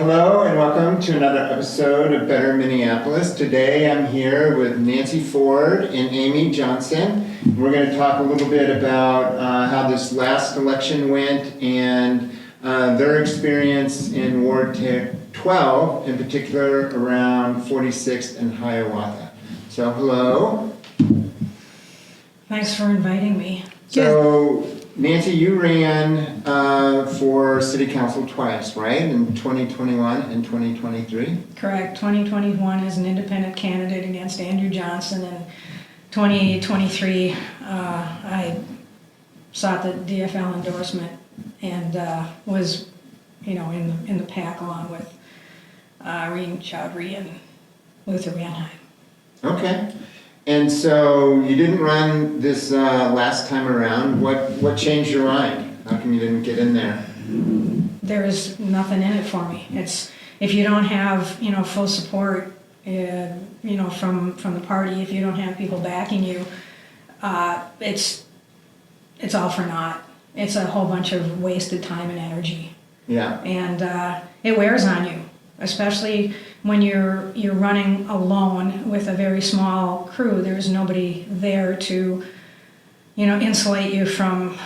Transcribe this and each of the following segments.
Hello and welcome to another episode of Better Minneapolis. Today I'm here with Nancy Ford and Amy Johnson. We're going to talk a little bit about how this last election went and their experience in Ward 12, in particular around 46th and Hiawatha. So hello. Thanks for inviting me. So Nancy, you ran for city council twice, right? In 2021 and 2023? Correct. 2021 as an independent candidate against Andrew Johnson, and 2023 I sought the DFL endorsement and was, in the pack along with Reen Chowdhury and Luther Vanheim. Okay. And so you didn't run this last time around. What changed your mind? How come you didn't get in there? There's nothing in it for me. It's if you don't have full support, from the party. If you don't have people backing you, it's all for naught. It's a whole bunch of wasted time and energy. Yeah. And it wears on you, especially when you're running alone with a very small crew. There's nobody there to, insulate you from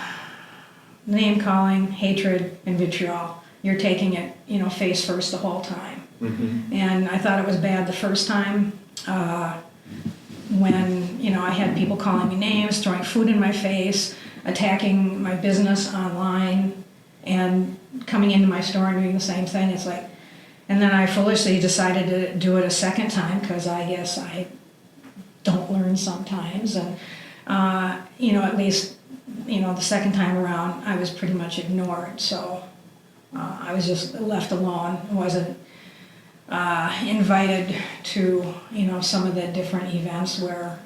name calling, hatred, and vitriol. You're taking it, face first the whole time. Mm-hmm. And I thought it was bad the first time when, I had people calling me names, throwing food in my face, attacking my business online, and coming into my store and doing the same thing. It's like, and then I foolishly decided to do it a second time because I guess I don't learn sometimes. And, at least, the second time around, I was pretty much ignored. So I was just left alone. Wasn't invited to, some of the different events where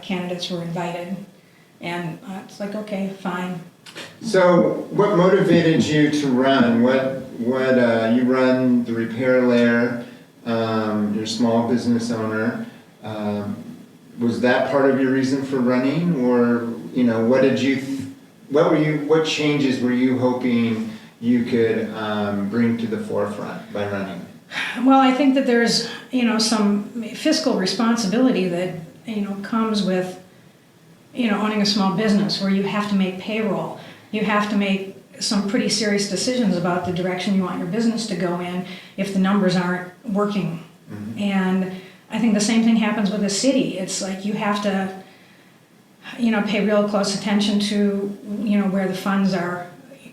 candidates were invited. And it's like, okay, fine. So what motivated you to run? What you run the repair Lair, you're a small business owner. Was that part of your reason for running, or what changes were you hoping you could bring to the forefront by running? Well, I think that there's some fiscal responsibility that comes with owning a small business, where you have to make payroll. You have to make some pretty serious decisions about the direction you want your business to go in if the numbers aren't working. Mm-hmm. And I think the same thing happens with a city. It's like you have to, pay real close attention to, where the funds are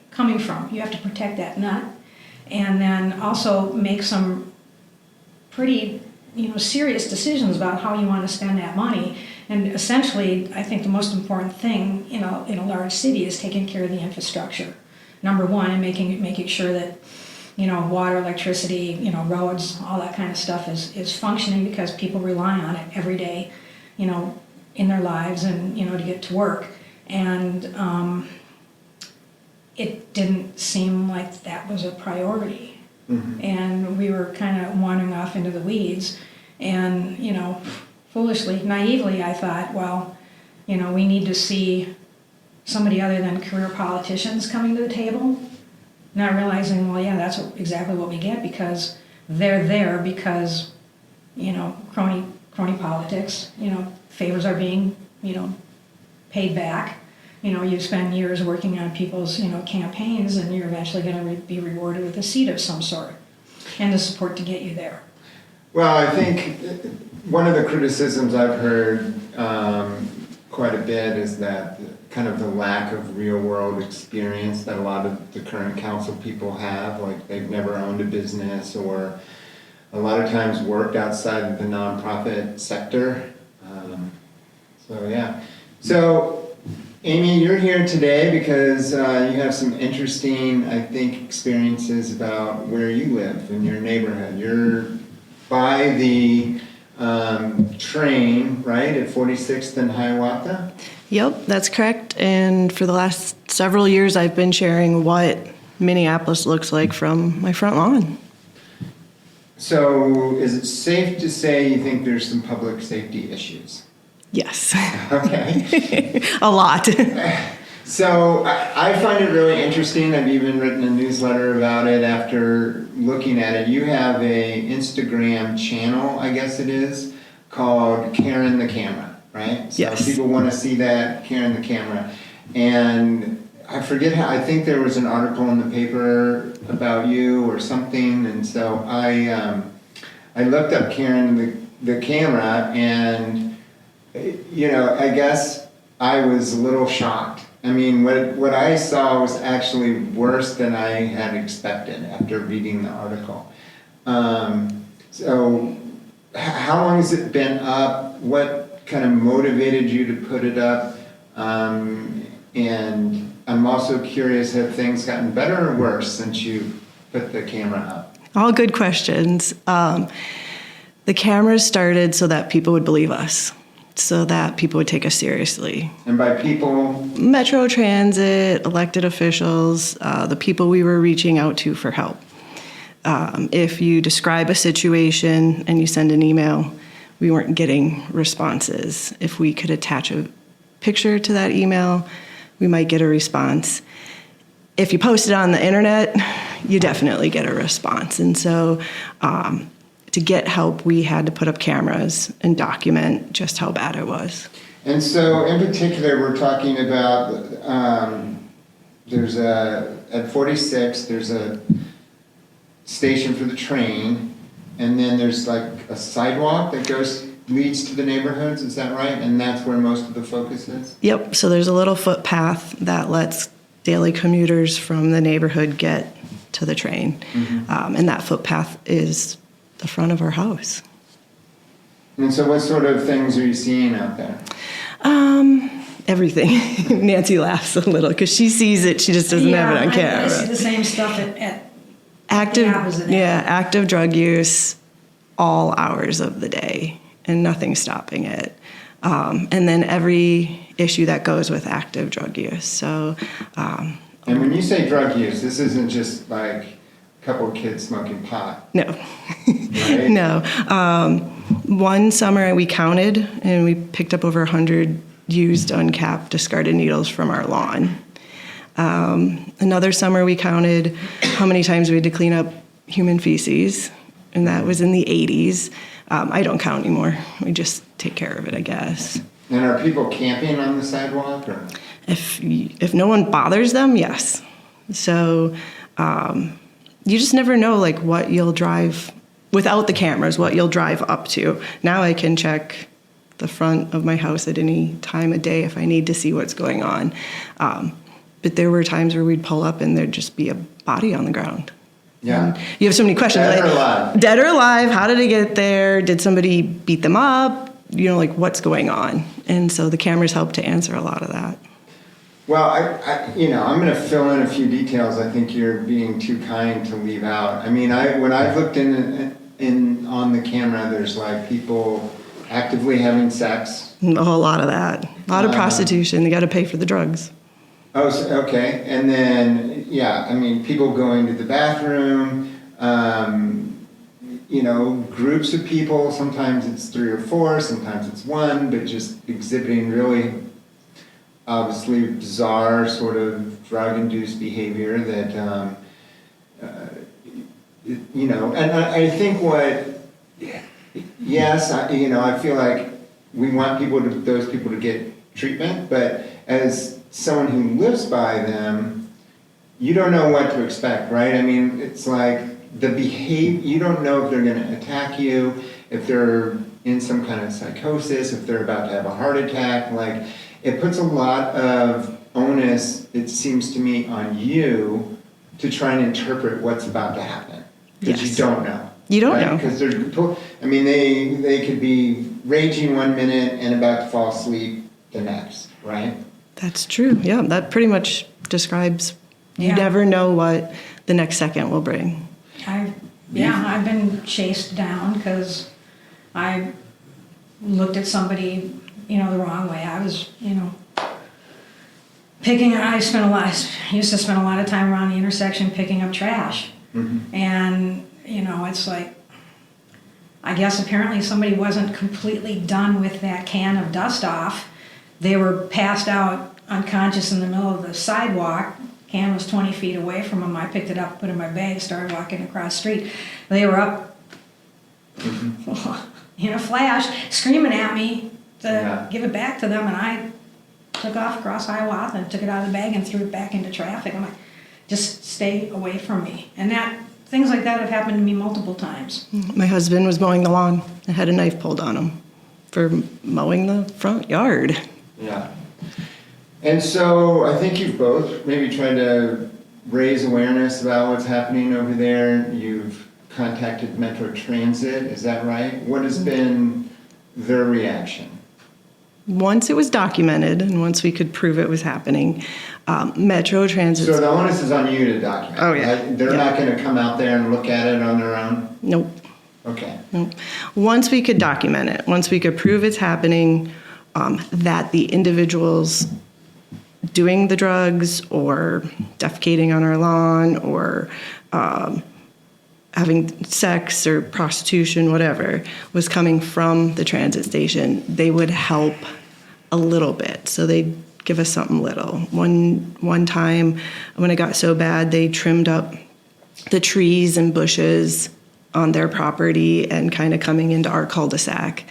coming from. You have to protect that nut. And then also make some pretty, serious decisions about how you want to spend that money. And essentially, I think the most important thing in a large city is taking care of the infrastructure. Number one, and making sure that water, electricity, roads, all that kind of stuff is functioning, because people rely on it every day, in their lives and to get to work. And it didn't seem like that was a priority. Mm-hmm. And we were kind of wandering off into the weeds, and foolishly, naively, I thought, well, we need to see somebody other than career politicians coming to the table. Not realizing, well, yeah, that's exactly what we get, because they're there because, crony politics, favors are being, paid back. You spend years working on people's, campaigns, and you're eventually going to be rewarded with a seat of some sort and the support to get you there. Well, I think one of the criticisms I've heard quite a bit is that kind of the lack of real-world experience that a lot of the current council people have. Like, they've never owned a business, or a lot of times worked outside of the nonprofit sector. So Amy, you're here today because you have some interesting, I think, experiences about where you live in your neighborhood. You're by the train, right, at 46th and Hiawatha? Yep, that's correct. And for the last several years, I've been sharing what Minneapolis looks like from my front lawn. So is it safe to say you think there's some public safety issues? Yes. Okay. A lot. So I find it really interesting. I've even written a newsletter about it after looking at it. You have a Instagram channel, I guess it is, called Karen the Camera, right? So Yes. people want to see that, Karen the Camera. And I forget how, I think there was an article in the paper about you or something. And so I looked up Karen the Camera, and, you know, I guess I was a little shocked. I mean, what I saw was actually worse than I had expected after reading the article. So how long has it been up? What kind of motivated you to put it up? And I'm also curious, have things gotten better or worse since you put the camera up? All good questions. The camera started so that people would believe us, so that people would take us seriously. And by people? Metro Transit, elected officials, the people we were reaching out to for help. If you describe a situation and you send an email, we weren't getting responses. If we could attach a picture to that email, we might get a response. If you post it on the internet, you definitely get a response. And so to get help, we had to put up cameras and document just how bad it was. And so in particular, we're talking about, there's at 46, there's a station for the train, and then there's like a sidewalk that leads to the neighborhoods, is that right? And that's where most of the focus is? Yep, so there's a little footpath that lets daily commuters from the neighborhood get to the train. Mm-hmm. And that footpath is the front of our house. And so what sort of things are you seeing out there? Everything. Nancy laughs a little because she sees it, she just doesn't have it on camera. I see the same stuff at Active, the opposite end. active drug use all hours of the day, and nothing stopping it. And then every issue that goes with active drug use. So, And when you say drug use, this isn't just like a couple of kids smoking pot. no, Right? no. One summer we counted, and we picked up over 100 used, uncapped, discarded needles from our lawn. Another summer we counted how many times we had to clean up human feces, and that was in the 80s. I don't count anymore. We just take care of it, I guess. And are people camping on the sidewalk? Or? If no one bothers them, yes. So you just never know, like, what you'll drive without the cameras, what you'll drive up to. Now I can check the front of my house at any time of day if I need to see what's going on. But there were times where we'd pull up and there'd just be a body on the ground. Yeah. And you have so many questions. Dead like, or alive? Dead or alive? How did it get there? Did somebody beat them up? You know, like, what's going on? And so the cameras help to answer a lot of that. Well, I'm going to fill in a few details I think you're being too kind to leave out. I mean, when I've looked in on the camera, there's like people actively having sex. A whole lot of that. A lot of prostitution. They got to pay for the drugs. Oh, okay. And then, people going to the bathroom, groups of people. Sometimes it's 3 or 4, sometimes it's 1, but just exhibiting really obviously bizarre sort of drug-induced behavior that, and I think I feel like we want those people to get treatment, but as someone who lives by them, you don't know what to expect, right? I mean, it's like the behavior, you don't know if they're going to attack you, if they're in some kind of psychosis, if they're about to have a heart attack. Like, it puts a lot of onus, it seems to me, on you to try and interpret what's about to happen. Because Yes. you don't know. You don't know. Because they could be raging 1 minute and about to fall asleep the next, right? That's true. Yeah, that pretty much describes, you Yeah. never know what the next second will bring. I've been chased down because I looked at somebody, the wrong way. I was, used to spend a lot of time around the intersection picking up trash. Mm-hmm. And, it's like, I guess apparently somebody wasn't completely done with that can of dust off. They were passed out unconscious in the middle of the sidewalk. Can was 20 feet away from them. I picked it up, put it in my bag, started walking across the street. They were up in a flash, screaming at me to give it back to them, and I took off across Hiawatha and took it out of the bag and threw it back into traffic. I'm like, just stay away from me. And things like that have happened to me multiple times. My husband was mowing the lawn and had a knife pulled on him for mowing the front yard. Yeah. And so I think you've both maybe tried to raise awareness about what's happening over there. You've contacted Metro Transit, is that right? What has been their reaction? Once it was documented and once we could prove it was happening, Metro Transit... So the onus is on you to document. Oh, yeah. Right? They're not going to come out there and look at it on their own? Nope. Okay. Nope. Once we could document it, once we could prove it's happening, that the individuals doing the drugs or defecating on our lawn or having sex or prostitution, whatever, was coming from the transit station, they would help a little bit. So they'd give us something little. One time, when it got so bad, they trimmed up the trees and bushes on their property and kind of coming into our cul-de-sac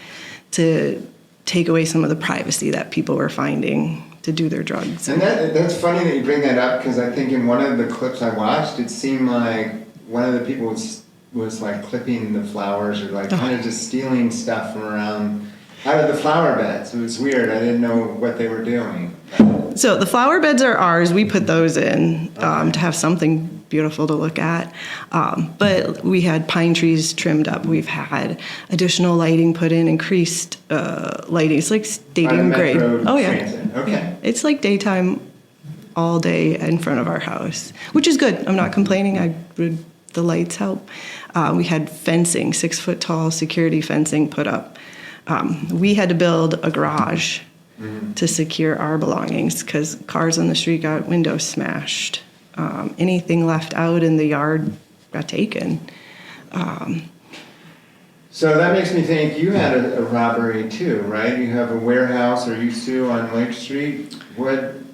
to take away some of the privacy that people were finding to do their drugs. And that's funny that you bring that up, because I think in one of the clips I watched, it seemed like one of the people was like clipping the flowers or like kind of just stealing stuff from around out of the flower beds. It was weird. I didn't know what they were doing. So the flower beds are ours. We put those in to have something beautiful to look at. But we had pine trees trimmed up. We've had additional lighting put in, increased lighting. It's like stadium grade. Oh yeah. Transit. Okay. Yeah. It's like daytime all day in front of our house, which is good. I'm not complaining. The lights help. We had fencing, 6-foot tall security fencing put up. We had to build a garage to secure our belongings because cars on the street got windows smashed. Anything left out in the yard got taken. So that makes me think you had a robbery too, right? You have a warehouse, or used to, on Lake Street. Give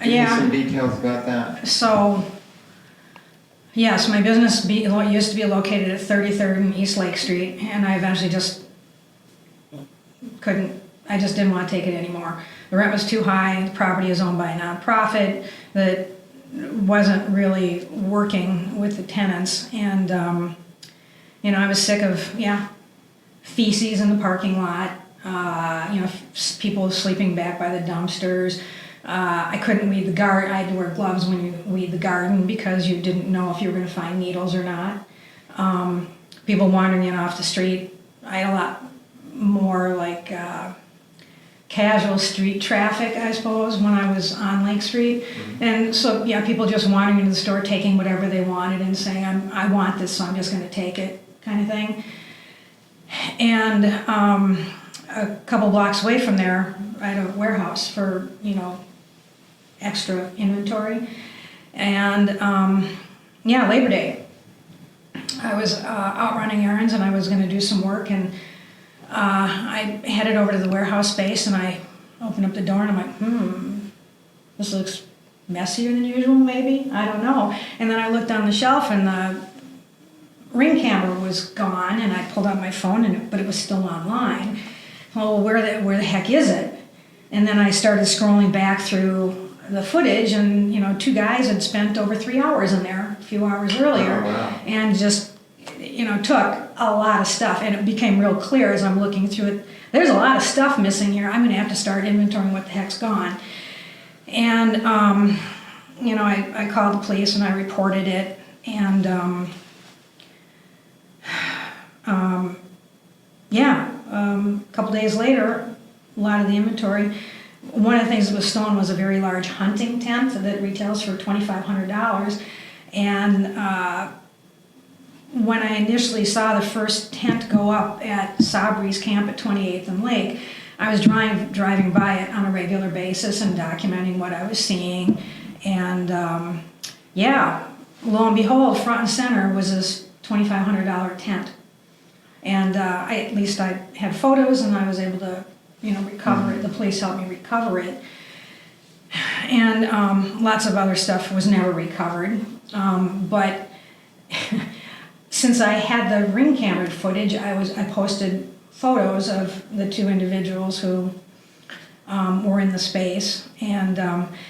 me some details about that. So, yes, my business used to be located at 33rd and East Lake Street, and I eventually just didn't want to take it anymore. The rent was too high, the property is owned by a nonprofit that wasn't really working with the tenants, and I was sick of feces in the parking lot, people sleeping back by the dumpsters. I couldn't weed the garden. I had to wear gloves when you weed the garden because you didn't know if you were going to find needles or not. People wandering in off the street. I had a lot more like casual street traffic, I suppose, when I was on Lake Street. And so, people just wandering into the store, taking whatever they wanted and saying, I want this, so I'm just going to take it, kind of thing. And a couple blocks away from there, I had a warehouse for, extra inventory. And, Labor Day, I was out running errands and I was going to do some work, and I headed over to the warehouse space and I opened up the door and I'm like, this looks messier than usual, maybe? I don't know. And then I looked down the shelf and the Ring camera was gone, and I pulled out my phone, but it was still online. Well, where the heck is it? And then I started scrolling back through the footage, and 2 guys had spent over 3 hours in there a few hours earlier, and just took a lot of stuff. And it became real clear as I'm looking through it. There's a lot of stuff missing here. I'm going to have to start inventorying what the heck's gone. And I called the police and I reported it, and a couple days later, a lot of the inventory. One of the things that was stolen was a very large hunting tent that retails for $2,500. And when I initially saw the first tent go up at Sabri's camp at 28th and Lake, I was driving by it on a regular basis and documenting what I was seeing. And lo and behold, front and center was this $2,500 tent. And at least I had photos, and I was able to, recover it. The police helped me recover it. And lots of other stuff was never recovered. But since I had the ring camera footage, I posted photos of the two individuals who were in the space. And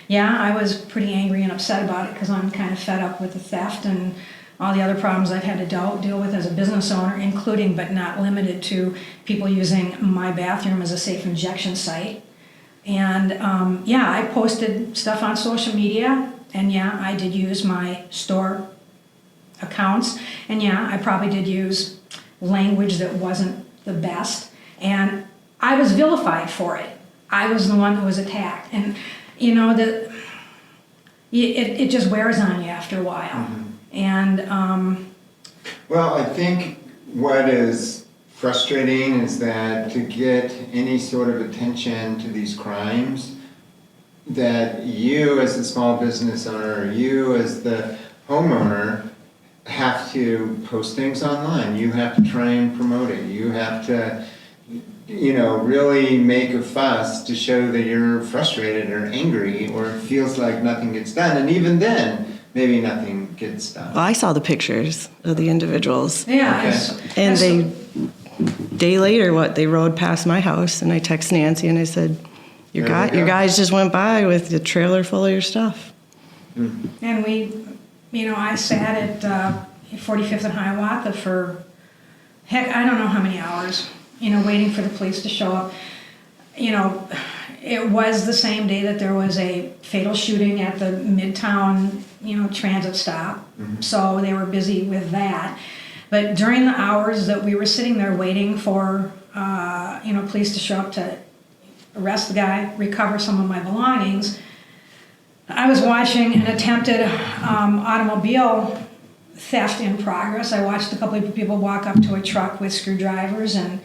yeah, I was pretty angry and upset about it because I'm kind of fed up with the theft and all the other problems I've had to deal with as a business owner, including but not limited to people using my bathroom as a safe injection site. And yeah, I posted stuff on social media, and yeah, I did use my store accounts, and yeah, I probably did use language that wasn't the best, and I was vilified for it. I was the one who was attacked, and you know, it just wears on you after a while. Mm-hmm. And Well, I think what is frustrating is that to get any sort of attention to these crimes, that you as a small business owner, you as the homeowner, have to post things online. You have to try and promote it. You have to, you know, really make a fuss to show that you're frustrated or angry or it feels like nothing gets done. And even then, maybe nothing gets done. Well, I saw the pictures of the individuals. yeah, Okay. And day later, they rode past my house, and I text Nancy and I said, your There we go. guys just went by with the trailer full of your stuff. And I sat at 45th and Hiawatha for, heck, I don't know how many hours, waiting for the police to show up. It was the same day that there was a fatal shooting at the Midtown, transit stop. Mm-hmm. So they were busy with that. But during the hours that we were sitting there waiting for, police to show up to arrest the guy, recover some of my belongings, I was watching an attempted automobile theft in progress. I watched a couple of people walk up to a truck with screwdrivers and,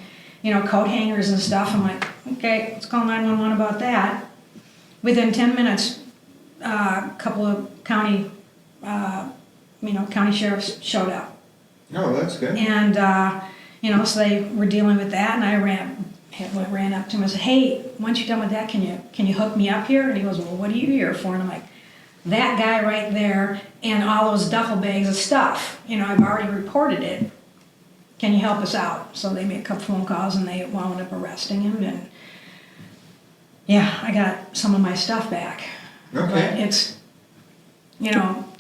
coat hangers and stuff. I'm like, okay, let's call 911 about that. Within 10 minutes, a couple of county sheriffs showed up. Oh, that's good. And, so they were dealing with that, and I ran up to him and said, hey, once you're done with that, can you hook me up here? And he goes, well, what are you here for? And I'm like, that guy right there and all those duffel bags of stuff, I've already reported it. Can you help us out? So they made a couple phone calls, and they wound up arresting him, and yeah, I got some of my stuff back. Okay. But it's,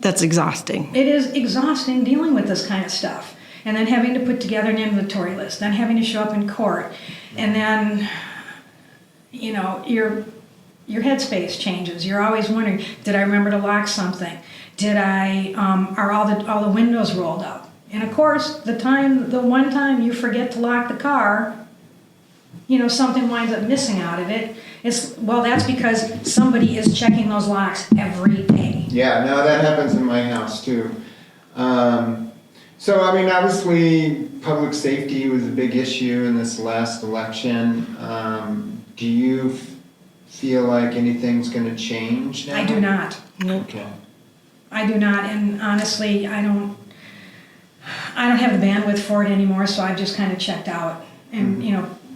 That's exhausting. it is exhausting dealing with this kind of stuff. And then having to put together an inventory list, then having to show up in court, and then, your headspace changes. You're always wondering, did I remember to lock something? Are all the windows rolled up? And of course, the one time you forget to lock the car, something winds up missing out of it. That's because somebody is checking those locks every day. Yeah, no, that happens in my house too. So, obviously, public safety was a big issue in this last election. Do you feel like anything's going to change now? I do not. Okay. I do not, and honestly, I don't have the bandwidth for it anymore, so I've just kind of checked out. And,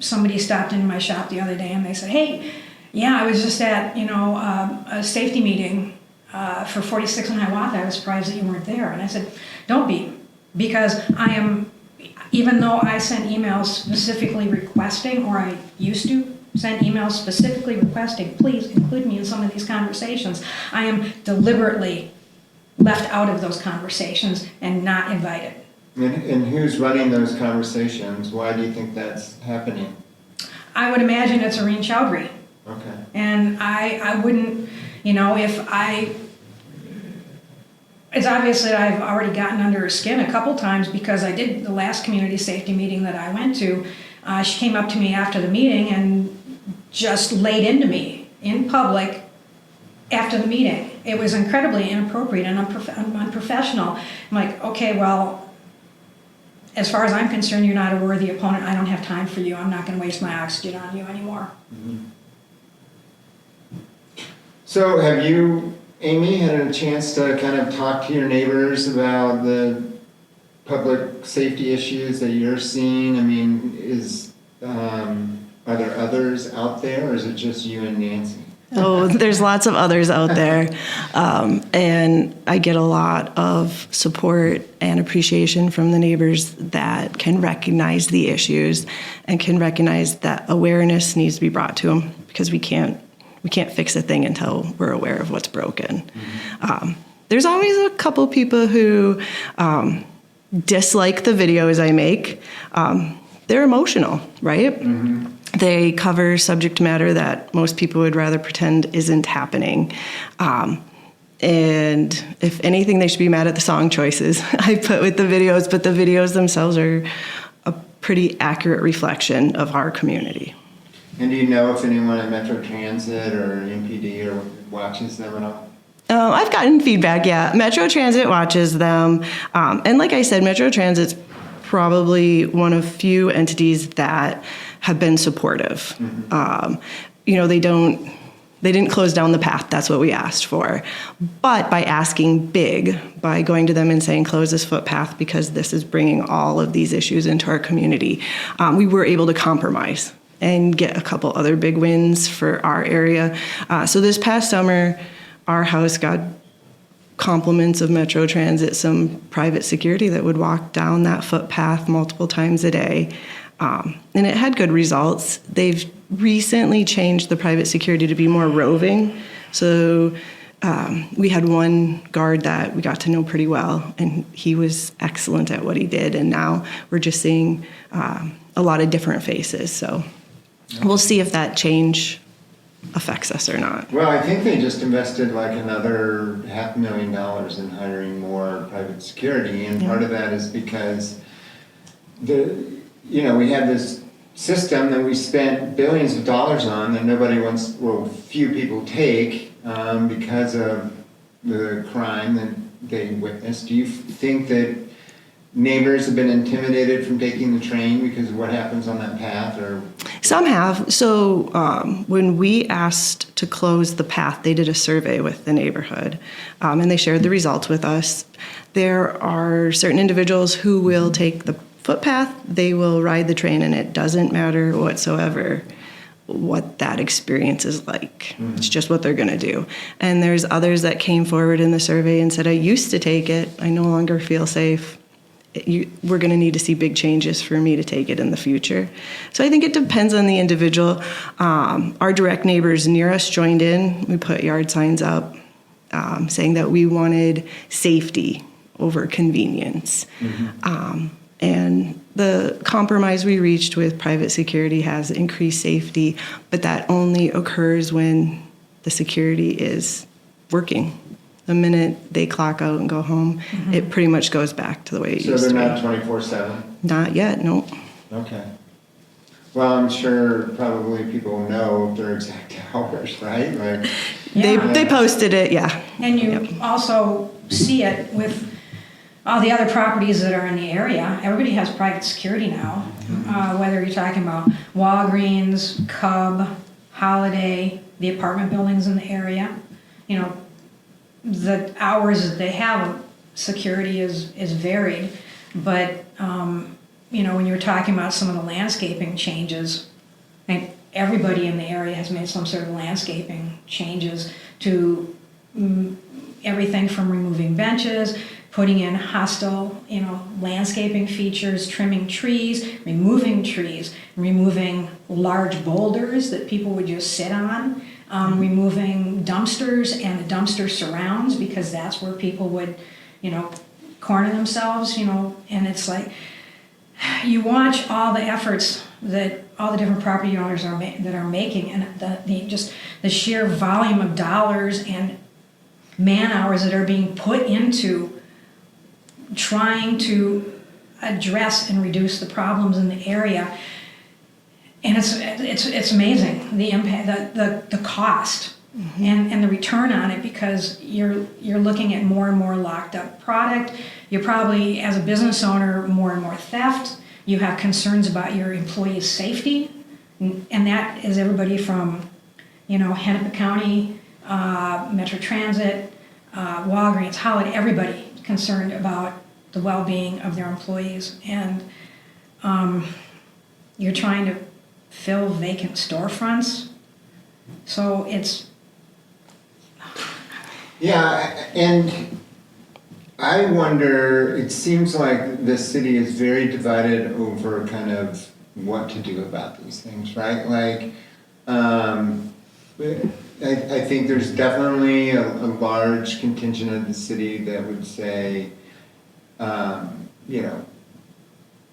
somebody stopped into my shop the other day and they said, hey, yeah, I was just at, a safety meeting for 46th and Hiawatha. I was surprised that you weren't there. And I said, don't be, because even though I sent emails specifically requesting, or I used to send emails specifically requesting, please include me in some of these conversations, I am deliberately left out of those conversations and not invited. And who's running those conversations? Why do you think that's happening? I would imagine it's Irene Chowdhury. Okay. And I wouldn't, it's obvious that I've already gotten under her skin a couple times, because I did the last community safety meeting that I went to. She came up to me after the meeting and just laid into me in public after the meeting. It was incredibly inappropriate and unprofessional. I'm like, okay, well, as far as I'm concerned, you're not a worthy opponent. I don't have time for you. I'm not going to waste my oxygen on you anymore. Mm-hmm. So have you, Amy, had a chance to kind of talk to your neighbors about the public safety issues that you're seeing? Are there others out there, or is it just you and Nancy? Oh, there's lots of others out there. And I get a lot of support and appreciation from the neighbors that can recognize the issues and can recognize that awareness needs to be brought to them, because we can't fix a thing until we're aware of what's broken. There's always a couple people who dislike the videos I make. They're emotional, right? They cover subject matter that most people would rather pretend isn't happening. And if anything, they should be mad at the song choices I put with the videos, but the videos themselves are a pretty accurate reflection of our community. And do you know if anyone at Metro Transit or MPD or watches them at all? I've gotten feedback, yeah. Metro Transit watches them. And like I said, Metro Transit's probably one of few entities that have been supportive. They didn't close down the path. That's what we asked for. But by asking big, by going to them and saying, close this footpath because this is bringing all of these issues into our community, we were able to compromise and get a couple other big wins for our area. So this past summer, our house got compliments of Metro Transit, some private security that would walk down that footpath multiple times a day. And it had good results. They've recently changed the private security to be more roving. So we had one guard that we got to know pretty well, and he was excellent at what he did. And now we're just seeing a lot of different faces. So we'll see if that change affects us or not. Well, I think they just invested like another $500,000 in hiring more private security, and part of that is because we have this system that we spent billions of dollars on that few people take because of the crime that they witnessed. Do you think that neighbors have been intimidated from taking the train because of what happens on that path? Or some have. So when we asked to close the path, they did a survey with the neighborhood, and they shared the results with us. There are certain individuals who will take the footpath, they will ride the train, and it doesn't matter whatsoever what that experience is like. It's just what they're going to do. And there's others that came forward in the survey and said, I used to take it, I no longer feel safe. We're going to need to see big changes for me to take it in the future. So I think it depends on the individual. Our direct neighbors near us joined in. We put yard signs up saying that we wanted safety over convenience. And the compromise we reached with private security has increased safety, but that only occurs when the security is working. The minute they clock out and go home, it pretty much goes back to the way it used to be. So they're not 24/7? Not yet, no. Okay. Well, I'm sure probably people know their exact hours, right? Like, They posted it, yeah. And you also see it with all the other properties that are in the area. Everybody has private security now, whether you're talking about Walgreens, Cub, Holiday, the apartment buildings in the area. The hours that they have security is varied, but when you're talking about some of the landscaping changes, and everybody in the area has made some sort of landscaping changes to everything from removing benches, putting in hostile, landscaping features, trimming trees, removing large boulders that people would just sit on, removing dumpsters and the dumpster surrounds, because that's where people would, corner themselves, and it's like, you watch all the efforts that all the different property owners are making, and the sheer volume of dollars and man hours that are being put into trying to address and reduce the problems in the area. And it's amazing, the impact, the cost, and the return on it, because you're looking at more and more locked up product. You're probably, as a business owner, more and more theft. You have concerns about your employees' safety, and that is everybody from, Hennepin County, Metro Transit, Walgreens, Holiday, everybody concerned about the well-being of their employees. And you're trying to fill vacant storefronts. So it's Yeah, and I wonder, it seems like the city is very divided over kind of what to do about these things, right? Like, I think there's definitely a large contingent of the city that would say, you know,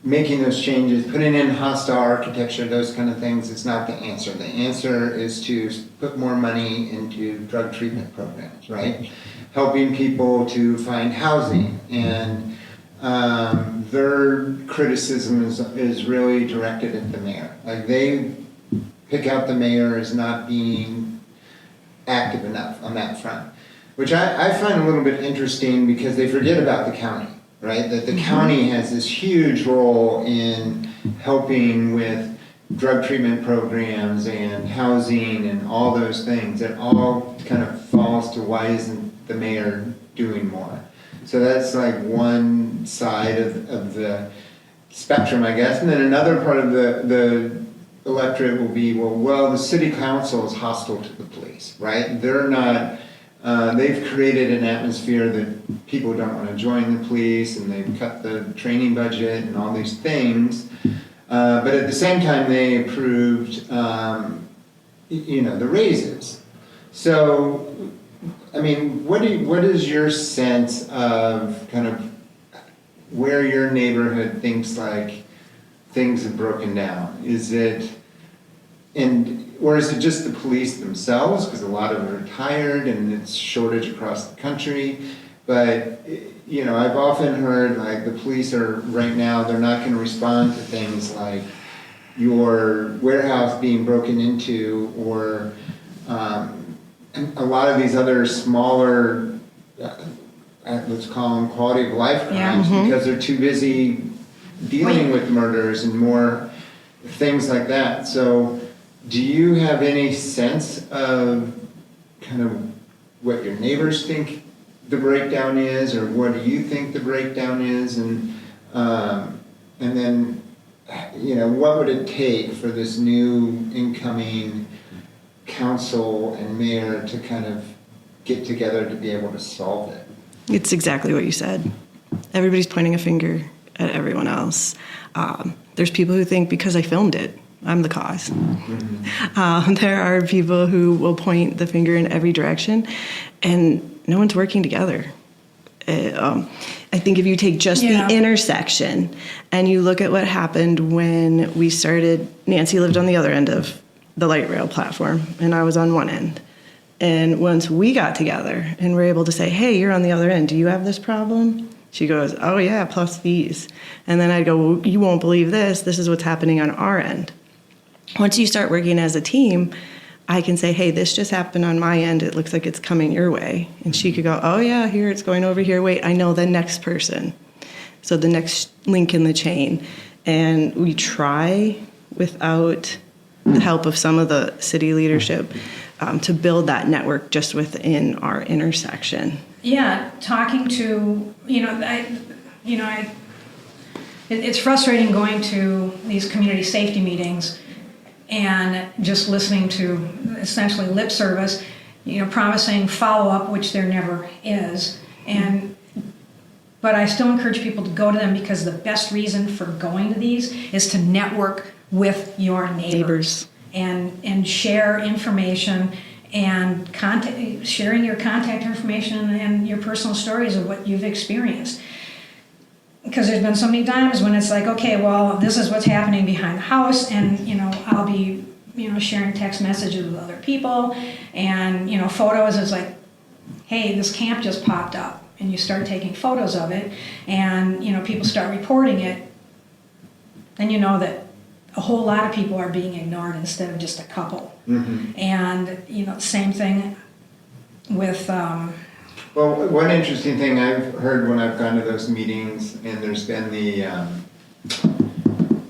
making those changes, putting in hostile architecture, those kind of things is not the answer. The answer is to put more money into drug treatment programs, right? Helping people to find housing. And their criticism is really directed at the mayor. Like, they pick out the mayor as not being active enough on that front, which I find a little bit interesting because they forget about the county. Right, that the county has this huge role in helping with drug treatment programs and housing and all those things. It all kind of falls to why isn't the mayor doing more? So that's like one side of the spectrum, I guess. And then another part of the electorate will be, well, the city council is hostile to the police, right? They're not. They've created an atmosphere that people don't want to join the police, and they've cut the training budget and all these things. But at the same time, they approved, the raises. So, I mean, what is your sense of kind of where your neighborhood thinks like things have broken down? Or is it just the police themselves? Because a lot of them are retired and it's shortage across the country. But, I've often heard like the police are right now, they're not going to respond to things like your warehouse being broken into or a lot of these other smaller, let's call them quality of life crimes, because they're too busy dealing with murders and more things like that. So, do you have any sense of kind of what your neighbors think the breakdown is, or what do you think the breakdown is, and then, what would it take for this new incoming council and mayor to kind of get together to be able to solve it? It's exactly what you said. Everybody's pointing a finger at everyone else. There's people who think because I filmed it, I'm the cause. There are people who will point the finger in every direction, and no one's working together. I think if you take just the intersection and you look at what happened when we started, Nancy lived on the other end of the light rail platform, and I was on one end. And once we got together and were able to say, hey, you're on the other end, do you have this problem? She goes, oh yeah, plus fees. And then I'd go, well, you won't believe this. This is what's happening on our end. Once you start working as a team, I can say, hey, this just happened on my end. It looks like it's coming your way. And she could go, oh yeah, here it's going over here. Wait, I know the next person. So the next link in the chain. And we try, without the help of some of the city leadership, to build that network just within our intersection. Yeah, talking to, it's frustrating going to these community safety meetings and just listening to essentially lip service, promising follow-up, which there never is. But I still encourage people to go to them because the best reason for going to these is to network with your neighbors. And share information and sharing your contact information and your personal stories of what you've experienced. Because there's been so many times when it's like, okay, well, this is what's happening behind the house, and I'll be sharing text messages with other people, and photos. It's like, hey, this camp just popped up, and you start taking photos of it, and people start reporting it, then you know that a whole lot of people are being ignored instead of just a couple. And same thing with. Well, one interesting thing I've heard when I've gone to those meetings, and there's been the,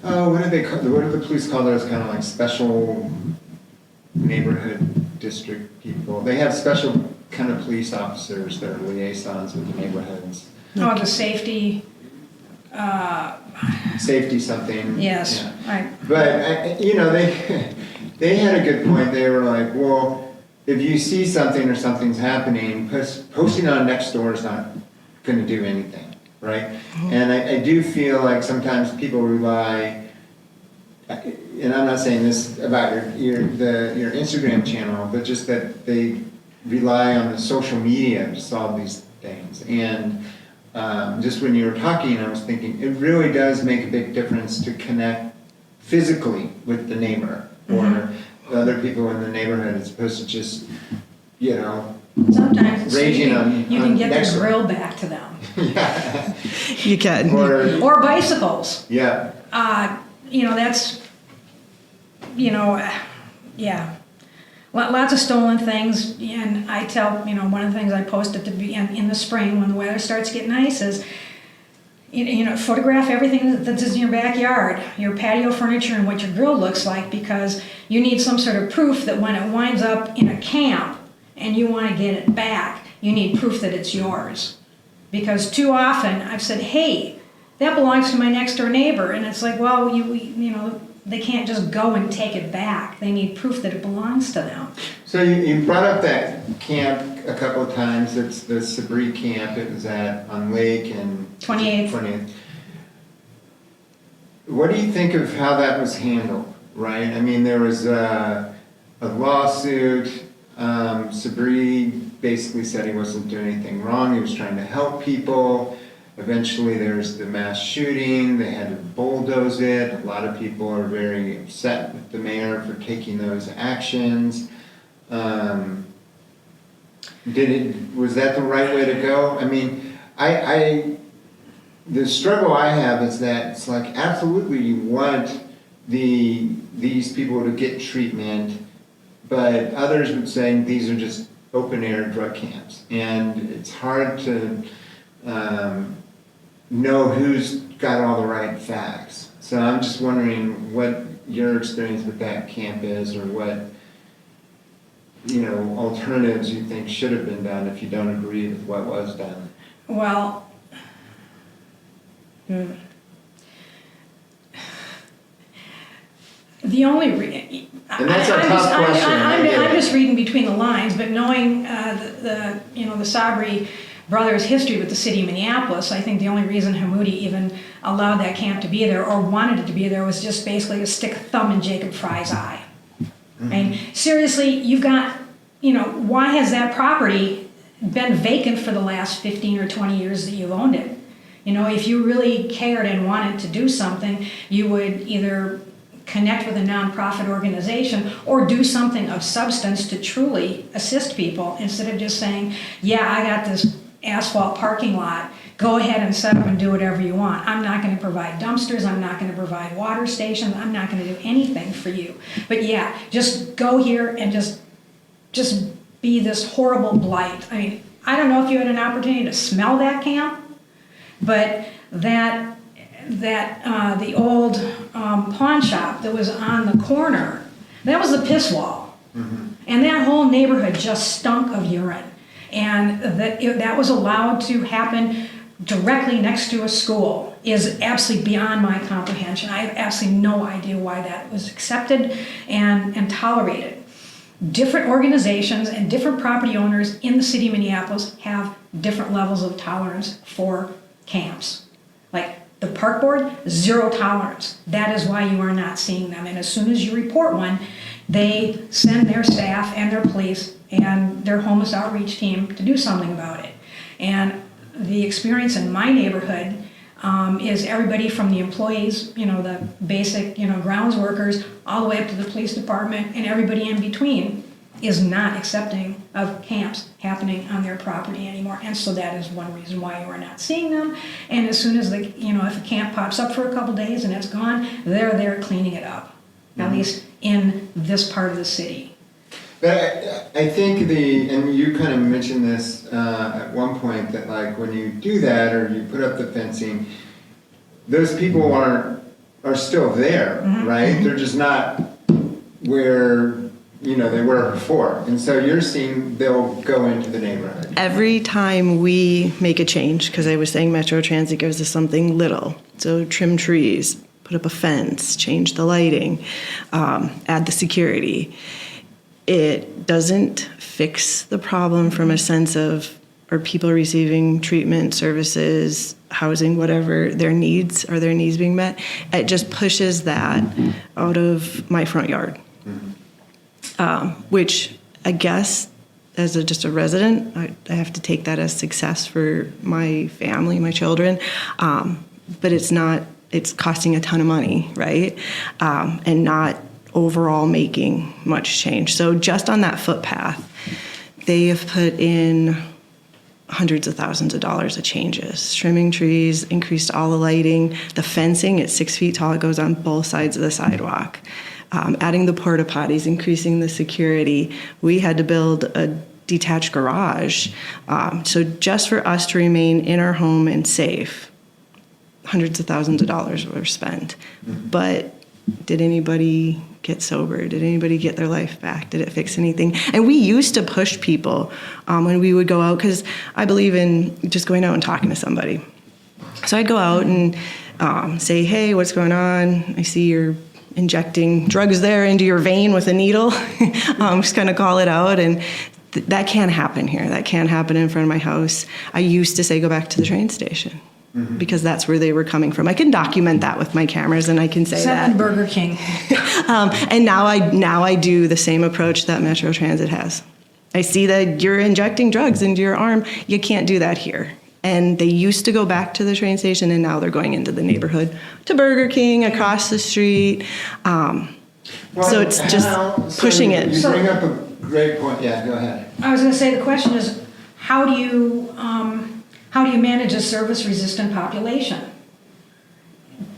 what do they call? What do the police call those kind of like special neighborhood district people? They have special kind of police officers that are liaisons with the neighborhoods. Oh, the safety. Safety something. Yes, yeah. right. But they had a good point. They were like, well, if you see something or something's happening, posting on next door is not going to do anything, right? And I do feel like sometimes people rely, and I'm not saying this about your Instagram channel, but just that they rely on the social media to solve these things. And just when you were talking, I was thinking it really does make a big difference to connect physically with the neighbor or other people in the neighborhood, as opposed to just, Sometimes raging you can get next the door. grill back to them. Yeah. You can. Or bicycles. Yeah. That's, yeah. Lots of stolen things, and I tell, one of the things I post at in the spring when the weather starts getting nice is, photograph everything that's in your backyard, your patio furniture and what your grill looks like, because you need some sort of proof that when it winds up in a camp and you want to get it back, you need proof that it's yours. Because too often I've said, hey, that belongs to my next door neighbor, and it's like, well, they can't just go and take it back. They need proof that it belongs to them. So you brought up that camp a couple of times. It's the Sabri camp. It was on Lake and 28th. What do you think of how that was handled, right? I mean, there was a lawsuit. Sabri basically said he wasn't doing anything wrong. He was trying to help people. Eventually there's the mass shooting. They had to bulldoze it. A lot of people are very upset with the mayor for taking those actions. Was that the right way to go? I mean, the struggle I have is that it's like, absolutely you want these people to get treatment, but others would say these are just open air drug camps. And it's hard to know who's got all the right facts. So I'm just wondering what your experience with that camp is, or what alternatives you think should have been done if you don't agree with what was done. Well, the only and that's a tough question. I'm just reading between the lines, but knowing the Sabri brothers' history with the city of Minneapolis, I think the only reason Hamoudi even allowed that camp to be there or wanted it to be there was just basically to stick a thumb in Jacob Fry's eye. I mean, seriously, you've got, why has that property been vacant for the last 15 or 20 years that you've owned it? If you really cared and wanted to do something, you would either connect with a nonprofit organization or do something of substance to truly assist people, instead of just saying, yeah, I got this asphalt parking lot, go ahead and set up and do whatever you want. I'm not going to provide dumpsters, I'm not going to provide water stations, I'm not going to do anything for you. But yeah, just go here and just be this horrible blight. I mean, I don't know if you had an opportunity to smell that camp, but the old pawn shop that was on the corner, that was the piss wall. And that whole neighborhood just stunk of urine. And that was allowed to happen directly next to a school is absolutely beyond my comprehension. I have absolutely no idea why that was accepted and tolerated. Different organizations and different property owners in the city of Minneapolis have different levels of tolerance for camps. Like the park board, 0 tolerance. That is why you are not seeing them. And as soon as you report one, they send their staff and their police and their homeless outreach team to do something about it. And the experience in my neighborhood is everybody from the employees, the basic, grounds workers, all the way up to the police department, and everybody in between is not accepting of camps happening on their property anymore. And so that is one reason why you are not seeing them. And as soon as if a camp pops up for a couple days and it's gone, they're there cleaning it up, at least in this part of the city. But I think and you kind of mentioned this at one point, that like when you do that or you put up the fencing, those people are still there, right? They're just not where they were before. And so you're seeing they'll go into the neighborhood. Every time we make a change, because I was saying Metro Transit gives us something little, so trim trees, put up a fence, change the lighting, add the security. It doesn't fix the problem from a sense of, are people receiving treatment, services, housing, whatever their needs, are their needs being met? It just pushes that out of my front yard, which I guess as just a resident, I have to take that as success for my family, my children, but it's costing a ton of money, right? And not overall making much change. So just on that footpath, they have put in hundreds of thousands of dollars of changes. Trimming trees, increased all the lighting, the fencing at 6 feet tall, it goes on both sides of the sidewalk. Adding the porta potties, increasing the security. We had to build a detached garage. So just for us to remain in our home and safe, hundreds of thousands of dollars were spent. But did anybody get sober? Did anybody get their life back? Did it fix anything? And we used to push people when we would go out, because I believe in just going out and talking to somebody. So I'd go out and say, hey, what's going on? I see you're injecting drugs there into your vein with a needle. Just kind of call it out. And that can't happen here. That can't happen in front of my house. I used to say, go back to the train station. Because that's where they were coming from. I can document that with my cameras, and I can say Except that. Burger King. And now I do the same approach that Metro Transit has. I see that you're injecting drugs into your arm. You can't do that here. And they used to go back to the train station, and now they're going into the neighborhood to Burger King across the street. So it's just pushing it. You bring up a great point. Yeah, go ahead. I was going to say, the question is, how do you manage a service-resistant population?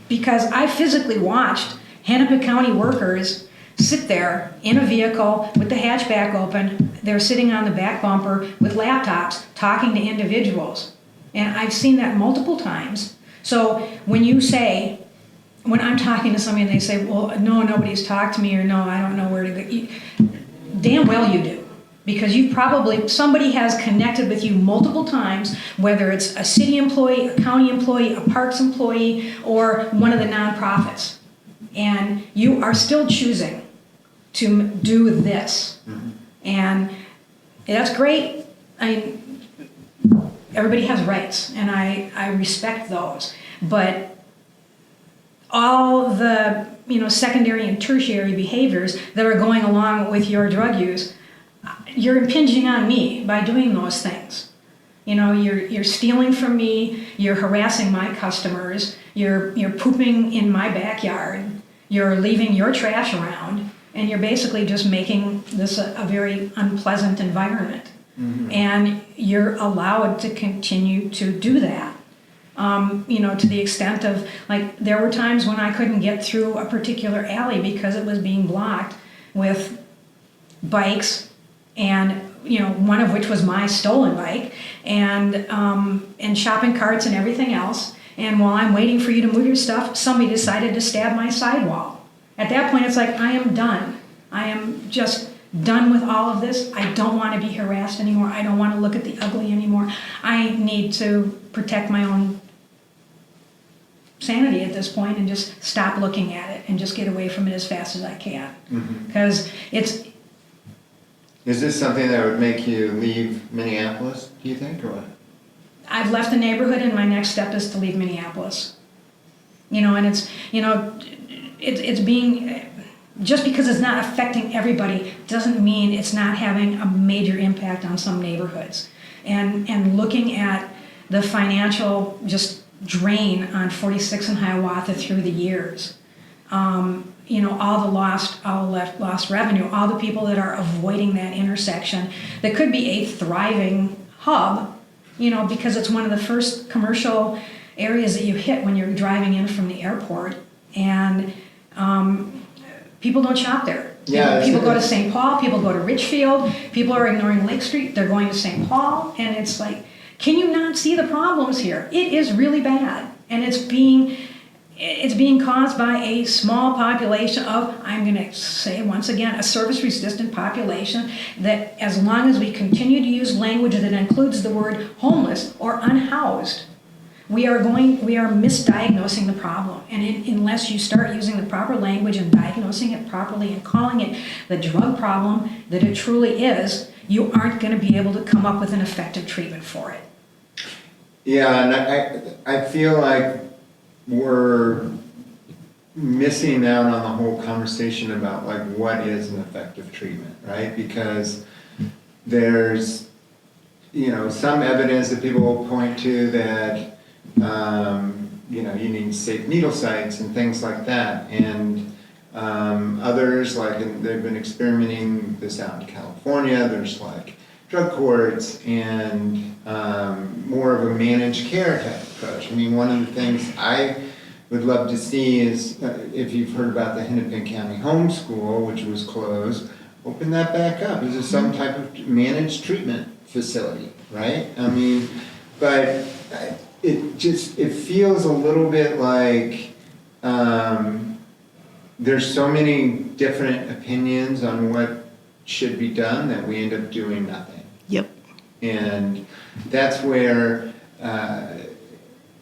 Because I physically watched Hennepin County workers sit there in a vehicle with the hatchback open. They're sitting on the back bumper with laptops talking to individuals. And I've seen that multiple times. So when I'm talking to somebody and they say, well, no, nobody's talked to me, or no, I don't know where to go. Damn well you do. Because somebody has connected with you multiple times, whether it's a city employee, a county employee, a parks employee, or one of the nonprofits. And you are still choosing to do this. And that's great. Everybody has rights, and I respect those. But all the secondary and tertiary behaviors that are going along with your drug use, you're impinging on me by doing those things. You're stealing from me, you're harassing my customers, you're pooping in my backyard, you're leaving your trash around, and you're basically just making this a very unpleasant environment. And you're allowed to continue to do that. To the extent of, there were times when I couldn't get through a particular alley because it was being blocked with bikes, and one of which was my stolen bike, and shopping carts and everything else. And while I'm waiting for you to move your stuff, somebody decided to stab my sidewall. At that point, it's like, I am done. I am just done with all of this. I don't want to be harassed anymore. I don't want to look at the ugly anymore. I need to protect my own sanity at this point and just stop looking at it and just get away from it as fast as I can. Because it's... Is this something that would make you leave Minneapolis, do you think, or what? I've left the neighborhood, and my next step is to leave Minneapolis. And it's being... Just because it's not affecting everybody doesn't mean it's not having a major impact on some neighborhoods. And looking at the financial just drain on 46th and Hiawatha through the years, all the lost revenue, all the people that are avoiding that intersection, that could be a thriving hub, because it's one of the first commercial areas that you hit when you're driving in from the airport. And people don't shop there. People go to St. Paul, people go to Richfield, people are ignoring Lake Street, they're going to St. Paul, and it's like, can you not see the problems here? It is really bad, and it's being caused by a small population of, I'm going to say once again, a service-resistant population that, as long as we continue to use language that includes the word homeless or unhoused, we are misdiagnosing the problem. And unless you start using the proper language and diagnosing it properly and calling it the drug problem that it truly is, you aren't going to be able to come up with an effective treatment for it. Yeah, and I feel like we're missing out on the whole conversation about like what is an effective treatment, right? Because there's, you know, some evidence that people will point to that, you know, you need safe needle sites and things like that. And others, like they've been experimenting this out in California, there's like drug courts and more of a managed care type approach. I mean, one of the things I would love to see is, if you've heard about the Hennepin County Homeschool, which was closed, open that back up. Is it some type of managed treatment facility, right? I mean, but it feels a little bit like there's so many different opinions on what should be done that we end up doing nothing. Yep. And that's where,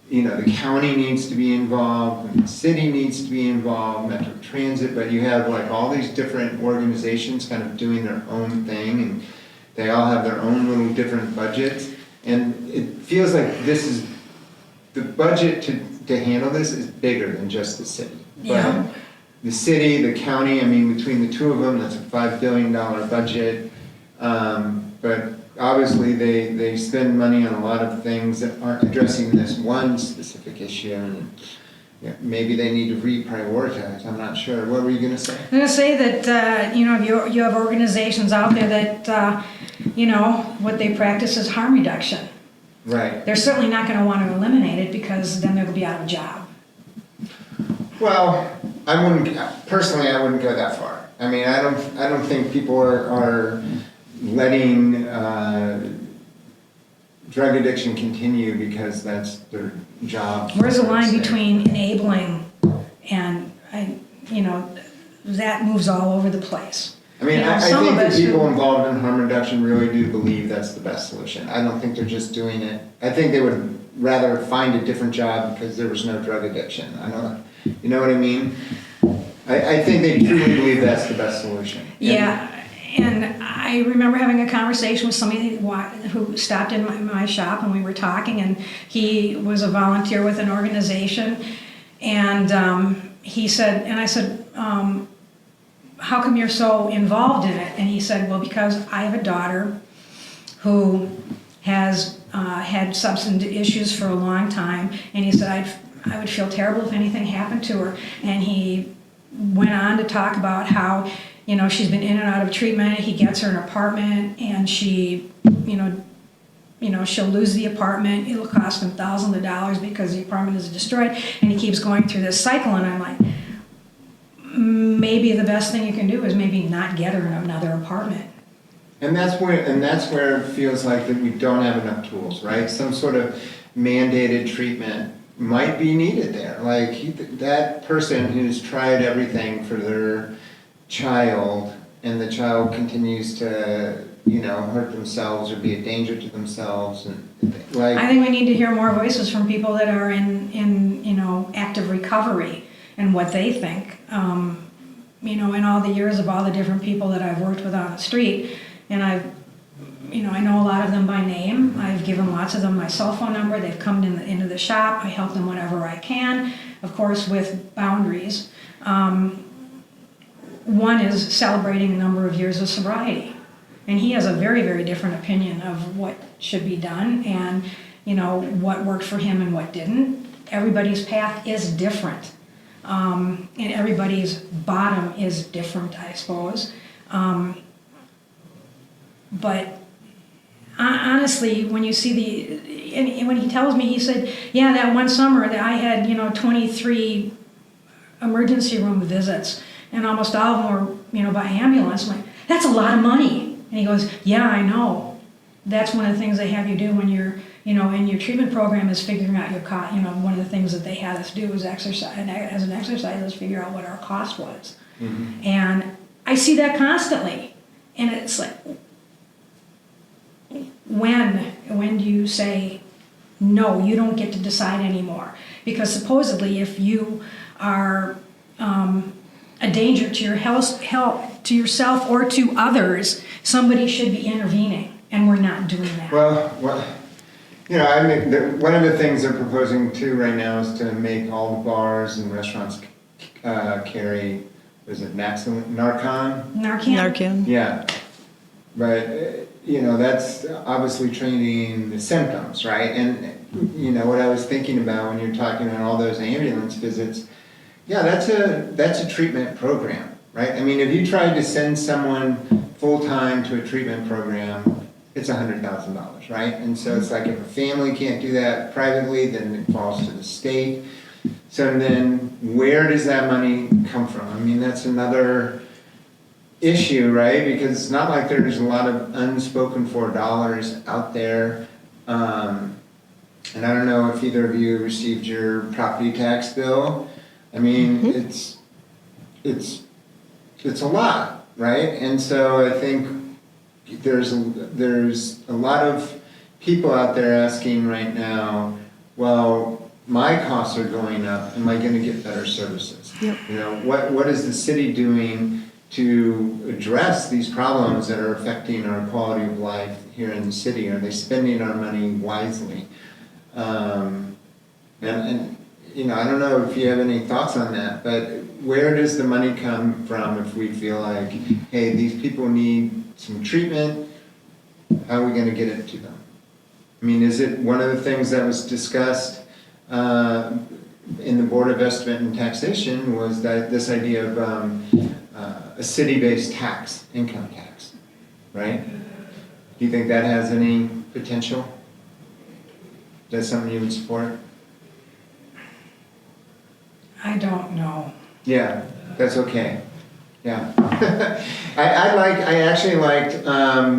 you know, the county needs to be involved, and the city needs to be involved, Metro Transit, but you have like all these different organizations kind of doing their own thing, and they all have their own little different budgets. And it feels like the budget to handle this is bigger than just the city. Yeah. But the city, the county, I mean, between the two of them, that's a $5 billion budget. But obviously they spend money on a lot of things that aren't addressing this one specific issue, and yeah, maybe they need to reprioritize. I'm not sure. What were you going to say? I'm going to say that, you know, you have organizations out there that, you know, what they practice is harm reduction. Right. They're certainly not going to want to eliminate it, because then they'll be out of a job. Well, I wouldn't go that far. I mean, I don't think people are letting drug addiction continue because that's their job. Where's the line between enabling and, you know, that moves all over the place. I mean, You know, I some think of the us people who- involved in harm reduction really do believe that's the best solution. I don't think they're just doing it. I think they would rather find a different job because there was no drug addiction. I don't, you know what I mean? I think they truly believe that's the best solution. Yeah, and I remember having a conversation with somebody who stopped in my shop, and we were talking, and he was a volunteer with an organization, and he said, and I said, how come you're so involved in it? And he said, well, because I have a daughter who has had substance issues for a long time, and he said, I would feel terrible if anything happened to her. And he went on to talk about how, you know, she's been in and out of treatment. He gets her an apartment, and she, you know, she'll lose the apartment. It'll cost him thousands of dollars because the apartment is destroyed, and he keeps going through this cycle. And I'm like, maybe the best thing you can do is maybe not get her another apartment. And that's where it feels like that we don't have enough tools, right? Some sort of mandated treatment might be needed there. Like that person who's tried everything for their child, and the child continues to, you know, hurt themselves or be a danger to themselves, and like. I think we need to hear more voices from people that are in you know, active recovery and what they think. You know, in all the years of all the different people that I've worked with on the street, and I know a lot of them by name. I've given lots of them my cell phone number. They've come into the shop. I help them whenever I can, of course, with boundaries. One is celebrating a number of years of sobriety, and he has a very, very different opinion of what should be done, and, you know, what worked for him and what didn't. Everybody's path is different, and everybody's bottom is different, I suppose. But honestly, when you see and when he tells me, he said, yeah, that one summer that I had, you know, 23 emergency room visits, and almost all of them were, you know, by ambulance. I'm like, that's a lot of money. And he goes, yeah, I know. That's one of the things they have you do when you're, you know, in your treatment program, is figuring out your cost. You know, one of the things that they had us do was exercise, and as an exercise, is figure out what our cost was. Mm-hmm. And I see that constantly. And it's like, when do you say, no, you don't get to decide anymore. Because supposedly if you are a danger to your health, to yourself or to others, somebody should be intervening, and we're not doing that. Well, I mean, one of the things they're proposing too right now is to make all the bars and restaurants carry, was it Narcan? Narcan? Yeah. But, that's obviously treating the symptoms, right? And, what I was thinking about when you're talking about all those ambulance visits, yeah, that's a treatment program, right? I mean, if you tried to send someone full-time to a treatment program, it's $100,000, right? And so it's like if a family can't do that privately, then it falls to the state. So then where does that money come from? I mean, that's another issue, right? Because it's not like there's a lot of unspoken for dollars out there. And I don't know if either of you received your property tax bill. I mean, it's a lot, right? And so I think there's a lot of people out there asking right now, well, my costs are going up. Am I going to get better services? Yep. What is the city doing to address these problems that are affecting our quality of life here in the city? Are they spending our money wisely? I don't know if you have any thoughts on that, but where does the money come from if we feel like, hey, these people need some treatment, how are we going to get it to them? I mean, is it one of the things that was discussed in the Board of Estimate and Taxation was that this idea of a city-based tax, income tax, right? Do you think that has any potential? Is that something you would support? I don't know. Yeah, that's okay. Yeah. I actually liked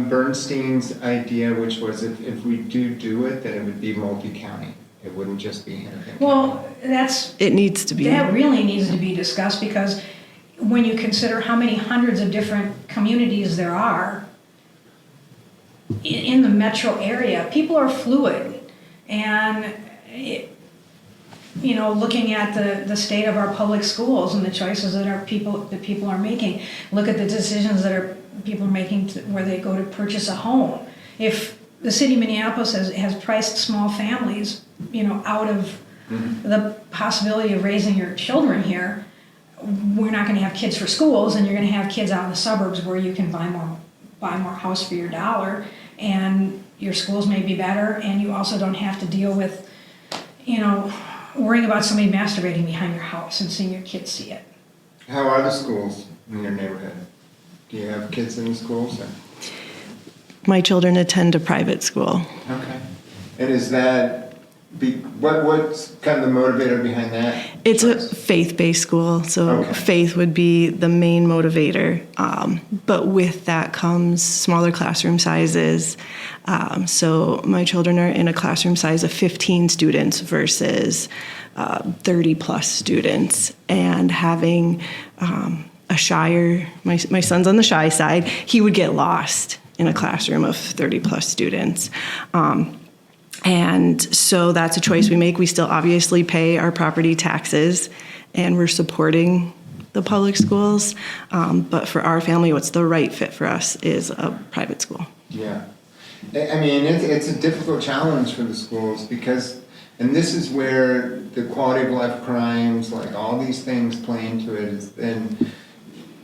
Bernstein's idea, which was if we do it, then it would be multi-county. It wouldn't just be Hennepin. Well, It needs to be. that really needs to be discussed, because when you consider how many hundreds of different communities there are in the metro area, people are fluid. And looking at the state of our public schools and the choices that people are making, look at the decisions that people are making where they go to purchase a home. If the city of Minneapolis has priced small families, out of the possibility of raising your children here, we're not going to have kids for schools, and you're going to have kids out in the suburbs where you can buy more house for your dollar, and your schools may be better, and you also don't have to deal with, worrying about somebody masturbating behind your house and seeing your kids see it. How are the schools in your neighborhood? Do you have kids in the schools? My children attend a private school. Okay. And is that, what's kind of the motivator behind that? It's a choice? faith-based school, so Okay. faith would be the main motivator. But with that comes smaller classroom sizes. So my children are in a classroom size of 15 students versus 30 plus students. And having a shyer, my son's on the shy side, he would get lost in a classroom of 30 plus students. And so that's a choice we make. We still obviously pay our property taxes, and we're supporting the public schools. But for our family, what's the right fit for us is a private school. Yeah. I mean, it's a difficult challenge for the schools because, and this is where the quality of life crimes, like all these things play into it, is then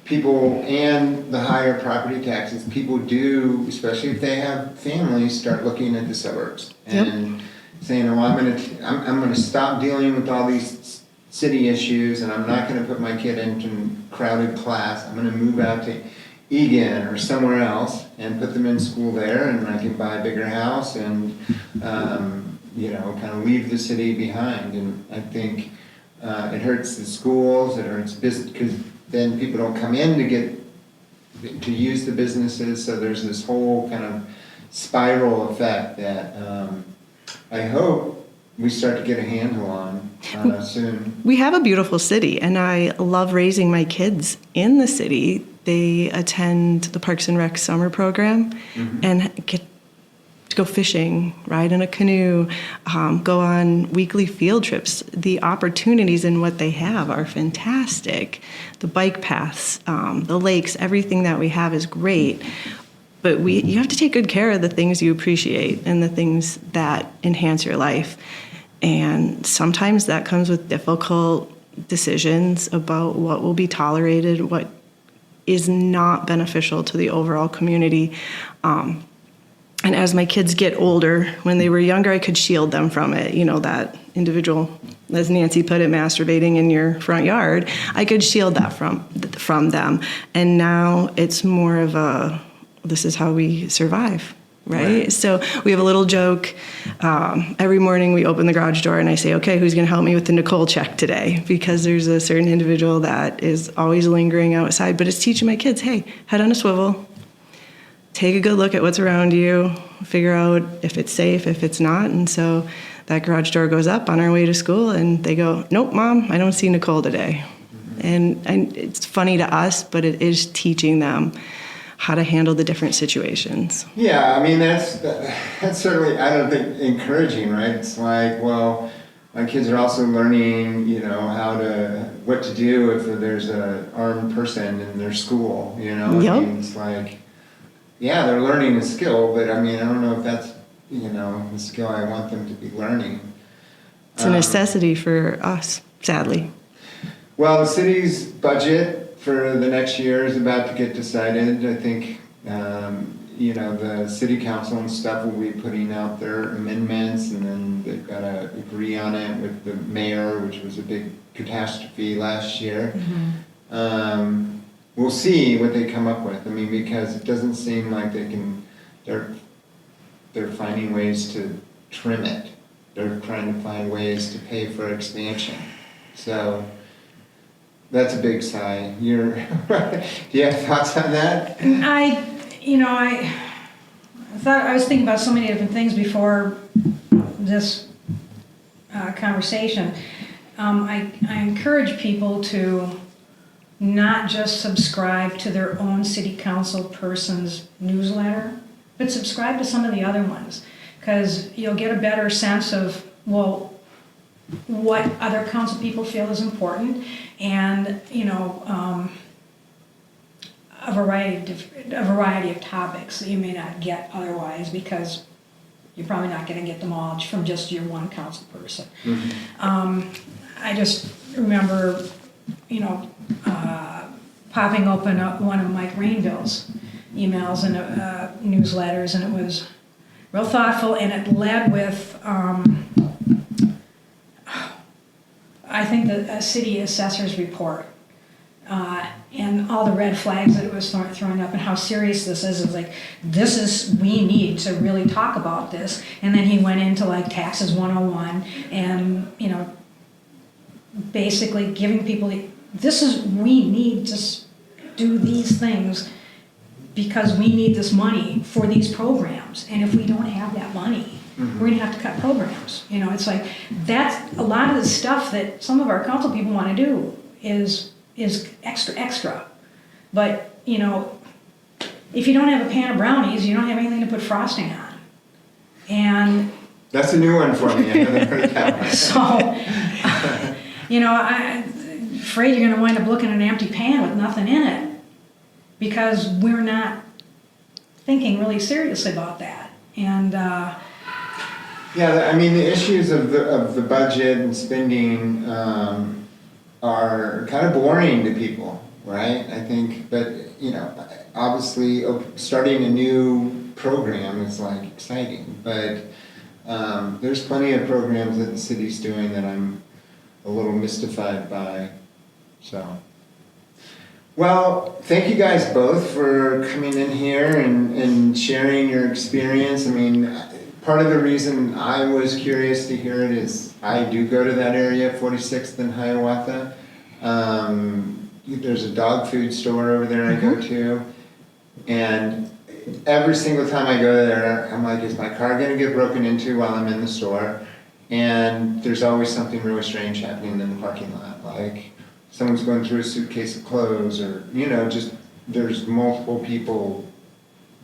people, and the higher property taxes, people do, especially if they have families, start looking at the suburbs and saying, oh, I'm going to stop dealing with all these city issues, and I'm not going to put my kid into crowded class. I'm going to move out to Egan or somewhere else and put them in school there, and I can buy a bigger house and kind of leave the city behind. And I think it hurts the schools, it hurts business, because then people don't come in to use the businesses. So there's this whole kind of spiral effect that I hope we start to get a handle on soon. We have a beautiful city, and I love raising my kids in the city. They attend the Parks and Rec summer program and get to go fishing, ride in a canoe, go on weekly field trips. The opportunities in what they have are fantastic. The bike paths, the lakes, everything that we have is great. But you have to take good care of the things you appreciate and the things that enhance your life. And sometimes that comes with difficult decisions about what will be tolerated, what is not beneficial to the overall community. And as my kids get older, when they were younger, I could shield them from it. You know, that individual, as Nancy put it, masturbating in your front yard, I could shield that from them. And now it's more of this is how we survive, right? So we have a little joke. Every morning we open the garage door and I say, okay, who's going to help me with the Nicole check today? Because there's a certain individual that is always lingering outside. But it's teaching my kids, hey, head on a swivel. Take a good look at what's around you, figure out if it's safe, if it's not. And so that garage door goes up on our way to school and they go, nope, Mom, I don't see Nicole today. And it's funny to us, but it is teaching them how to handle the different situations. Yeah, I mean, that's certainly, I don't think, encouraging, right? It's like, well, my kids are also learning, you know, what to do if there's an armed person in their school, you know? Yep. I mean, it's like, yeah, they're learning a skill, but I mean, I don't know if that's, you know, the skill I want them to be learning. It's a necessity for us, sadly. Well, the city's budget for the next year is about to get decided. I think, you know, the city council and stuff will be putting out their amendments, and then they've got to agree on it with the mayor, which was a big catastrophe last year. Mm-hmm. We'll see what they come up with. I mean, because it doesn't seem like they're finding ways to trim it. They're trying to find ways to pay for expansion. So that's a big sigh. Do you have thoughts on that? I thought I was thinking about so many different things before this conversation. I encourage people to not just subscribe to their own city council person's newsletter, but subscribe to some of the other ones, because you'll get a better sense of, well, what other council people feel is important, and, you know, a variety of topics that you may not get otherwise, because you're probably not going to get them all from just your one council person. Mm-hmm. I just remember, you know, popping open one of Mike Rainville's emails and newsletters, and it was real thoughtful, and it led with, I think, the city assessor's report, and all the red flags that it was throwing up, and how serious this is. It was like, we need to really talk about this. And then he went into like taxes 101, and, you know, basically giving people, we need to do these things because we need this money for these programs. And if we don't have that money, mm-hmm. we're gonna have to cut programs. You know, it's like, that's a lot of the stuff that some of our council people wanna do is extra. But, you know, if you don't have a pan of brownies, you don't have anything to put frosting on. And that's a new one for me. I haven't heard that one. So, you know, I'm afraid you're going to wind up looking at an empty pan with nothing in it, because we're not thinking really seriously about that. And yeah, I mean, the issues of the budget and spending are kind of boring to people, right? I think, but you know, obviously, starting a new program is like exciting, but there's plenty of programs that the city's doing that I'm a little mystified by. So, well, thank you guys both for coming in here and sharing your experience. I mean, part of the reason I was curious to hear it is I do go to that area, 46th and Hiawatha. There's a dog food store over there I go to, and every single time I go there, I'm like, is my car going to get broken into while I'm in the store? And there's always something really strange happening in the parking lot, like someone's going through a suitcase of clothes, or, you know, just there's multiple people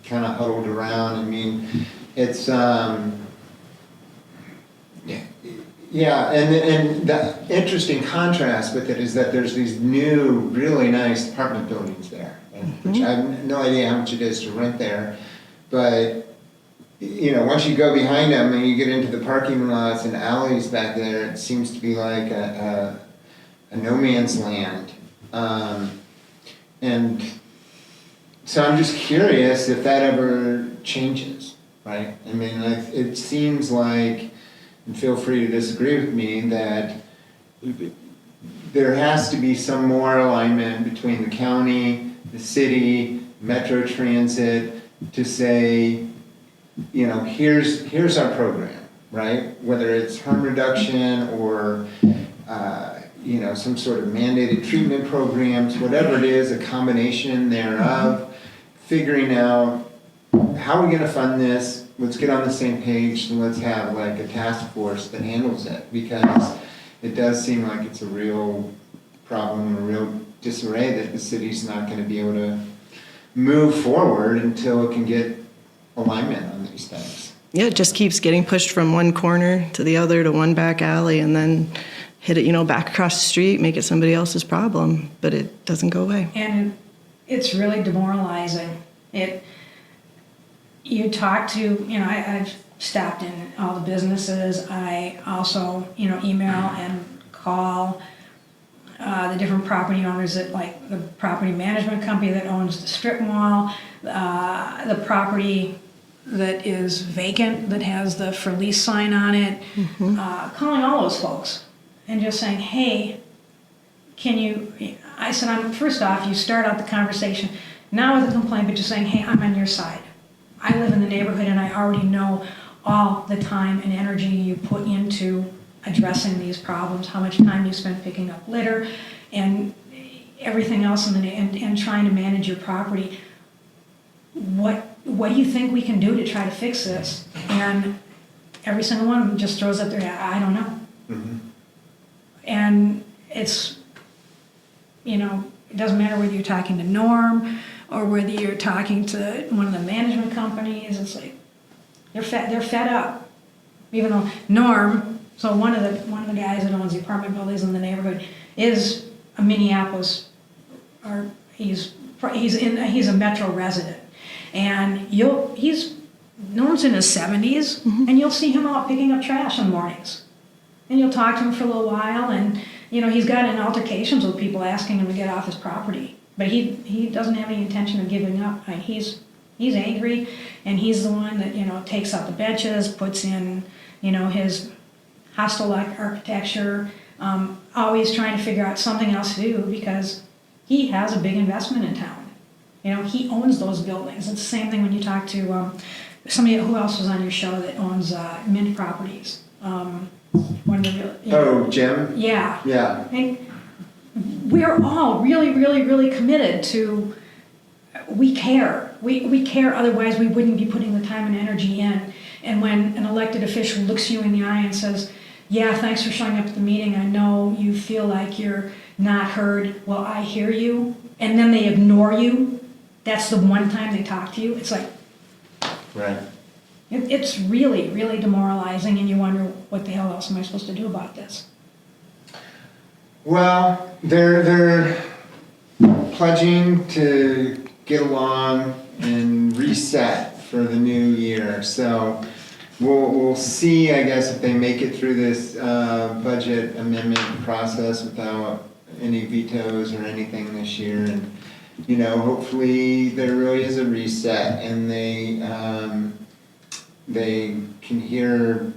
kind of huddled around. I mean, it's, yeah, and the interesting contrast with it is that there's these new, really nice apartment buildings there, which I have no idea how much it is to rent there, but once you go behind them and you get into the parking lots and alleys back there, it seems to be like a no man's land. And so I'm just curious if that ever changes, right? I mean, it seems like, and feel free to disagree with me, that there has to be some more alignment between the county, the city, Metro Transit to say, here's our program, right? Whether it's harm reduction or some sort of mandated treatment programs, whatever it is, a combination thereof, figuring out how are we going to fund this. Let's get on the same page and let's have like a task force that handles it, because it does seem like it's a real problem, a real disarray that the city's not going to be able to move forward until it can get alignment on these things. Yeah, it just keeps getting pushed from one corner to the other to one back alley and then hit it, back across the street, make it somebody else's problem, but it doesn't go away. And it's really demoralizing. You talk to, I've stopped in all the businesses. I also, email and call the different property owners that, like the property management company that owns the strip mall, the property that is vacant, that has the for lease sign on it, calling all those folks and just saying, hey, I said, first off, you start out the conversation not with a complaint, but just saying, hey, I'm on your side. I live in the neighborhood and I already know all the time and energy you put into addressing these problems, how much time you spend picking up litter and everything else and trying to manage your property. What do you think we can do to try to fix this? And every single one of them just throws up their hand, I don't know. Mm-hmm. And it's, it doesn't matter whether you're talking to Norm or whether you're talking to one of the management companies. It's like they're fed up. Even though Norm, so one of the guys that owns the apartment buildings in the neighborhood is a Minneapolis, or he's a Metro resident, and Norm's in his 70s, and you'll see him out picking up trash in the mornings, and you'll talk to him for a little while, and he's got in altercations with people asking him to get off his property. But he doesn't have any intention of giving up. He's angry, and he's the one that takes out the benches, puts in his hostile architecture, always trying to figure out something else to do because he has a big investment in town. He owns those buildings. It's the same thing when you talk to somebody who else was on your show that owns Mint Properties. One of the Jim? Yeah. Yeah. And we're all really, really, really committed to, we care. We care, otherwise we wouldn't be putting the time and energy in. And when an elected official looks you in the eye and says, yeah, thanks for showing up at the meeting, I know you feel like you're not heard, well, I hear you, and then they ignore you, that's the one time they talk to you, it's like, right. It's really, really demoralizing, and you wonder, what the hell else am I supposed to do about this? Well, they're pledging to get along and reset for the new year. So we'll see, I guess, if they make it through this budget amendment process without any vetoes or anything this year. And hopefully there really is a reset, and they can hear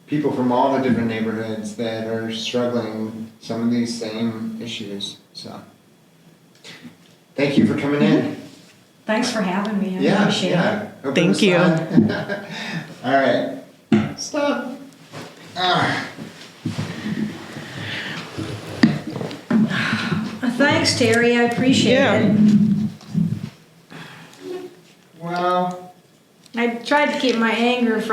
people from all the different neighborhoods that are struggling with some of these same issues. So, thank you for coming in. Thanks for having me. I appreciate it. Hope Thank you. All right. Stop. Thanks, Terry. I appreciate it. Well, I tried to keep my anger from